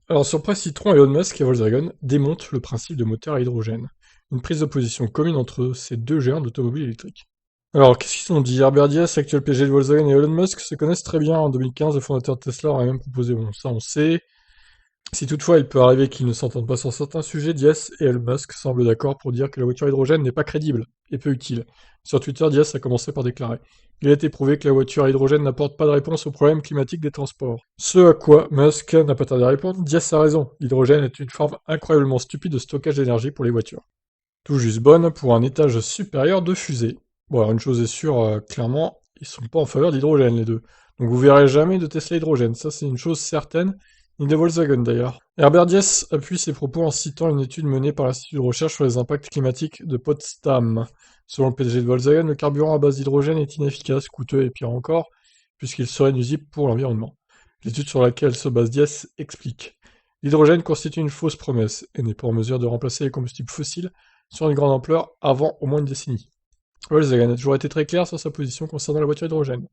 Alors sur Presse Citron, Elon Musk et Volkswagen démontent le principe de moteur à hydrogène, une prise de position commune entre ces deux géants d'automobiles électriques. Alors qu'est-ce qu'ils ont dit? Herbert Diess, actuel PG de Volkswagen, et Elon Musk se connaissent très bien. En 2015, le fondateur de Tesla aurait même proposé, bon ça on sait. Si toutefois il peut arriver qu'ils ne s'entendent pas sur certains sujets, Diess et Elon Musk semblent d'accord pour dire que la voiture à hydrogène n'est pas crédible et peu utile. Sur Twitter, Diess a commencé par déclarer: il a été prouvé que la voiture à hydrogène n'apporte pas de réponse aux problèmes climatiques des transports. Ce à quoi Musk n'a pas tardé à répondre: Diess a raison, l'hydrogène est une forme incroyablement stupide de stockage d'énergie pour les voitures. Tout juste bonne pour un étage supérieur de fusée. Bon alors une chose est sûre, clairement, ils sont pas en faveur de l'hydrogène les deux. Donc vous verrez jamais de Tesla hydrogène, ça c'est une chose certaine, ni de Volkswagen d'ailleurs. Herbert Diess appuie ses propos en citant une étude menée par l'Institut de recherche sur les impacts climatiques de Potsdam. Selon le PDG de Volkswagen, le carburant à base d'hydrogène est inefficace, coûteux et pire encore, puisqu'il serait nuisible pour l'environnement. L'étude sur laquelle se base Diess explique: l'hydrogène constitue une fausse promesse et n'est pas en mesure de remplacer les combustibles fossiles sur une grande ampleur avant au moins une décennie. Volkswagen a toujours été très clair sur sa position concernant la voiture hydrogène.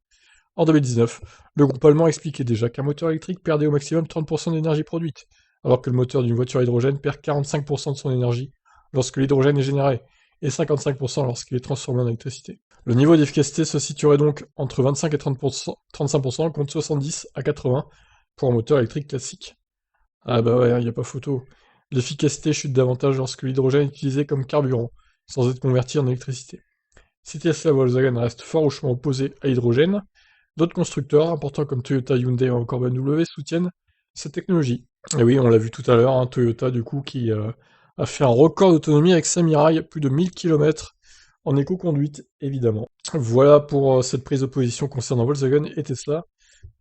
En 2019, le groupe allemand expliquait déjà qu'un moteur électrique perdait au maximum 30% d'énergie produite, alors que le moteur d'une voiture à hydrogène perd 45% de son énergie lorsque l'hydrogène est généré, et 55% lorsqu'il est transformé en électricité. Le niveau d'efficacité se situerait donc entre 25 et 30%, 35% contre 70 à 80 pour un moteur électrique classique. Ah bah ouais, y a pas photo. L'efficacité chute davantage lorsque l'hydrogène est utilisé comme carburant, sans être converti en électricité. Si Tesla et Volkswagen restent farouchement opposés à l'hydrogène, d'autres constructeurs, importants comme Toyota, Hyundai ou encore BMW, soutiennent cette technologie. Et oui, on l'a vu tout à l'heure, hein, Toyota du coup qui a fait un record d'autonomie avec sa Mirai, plus de 1000 km en éco-conduite, évidemment. Voilà pour cette prise de position concernant Volkswagen et Tesla.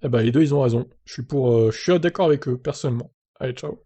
Eh ben, les deux, ils ont raison. Je suis d'accord avec eux, personnellement. Allez, ciao.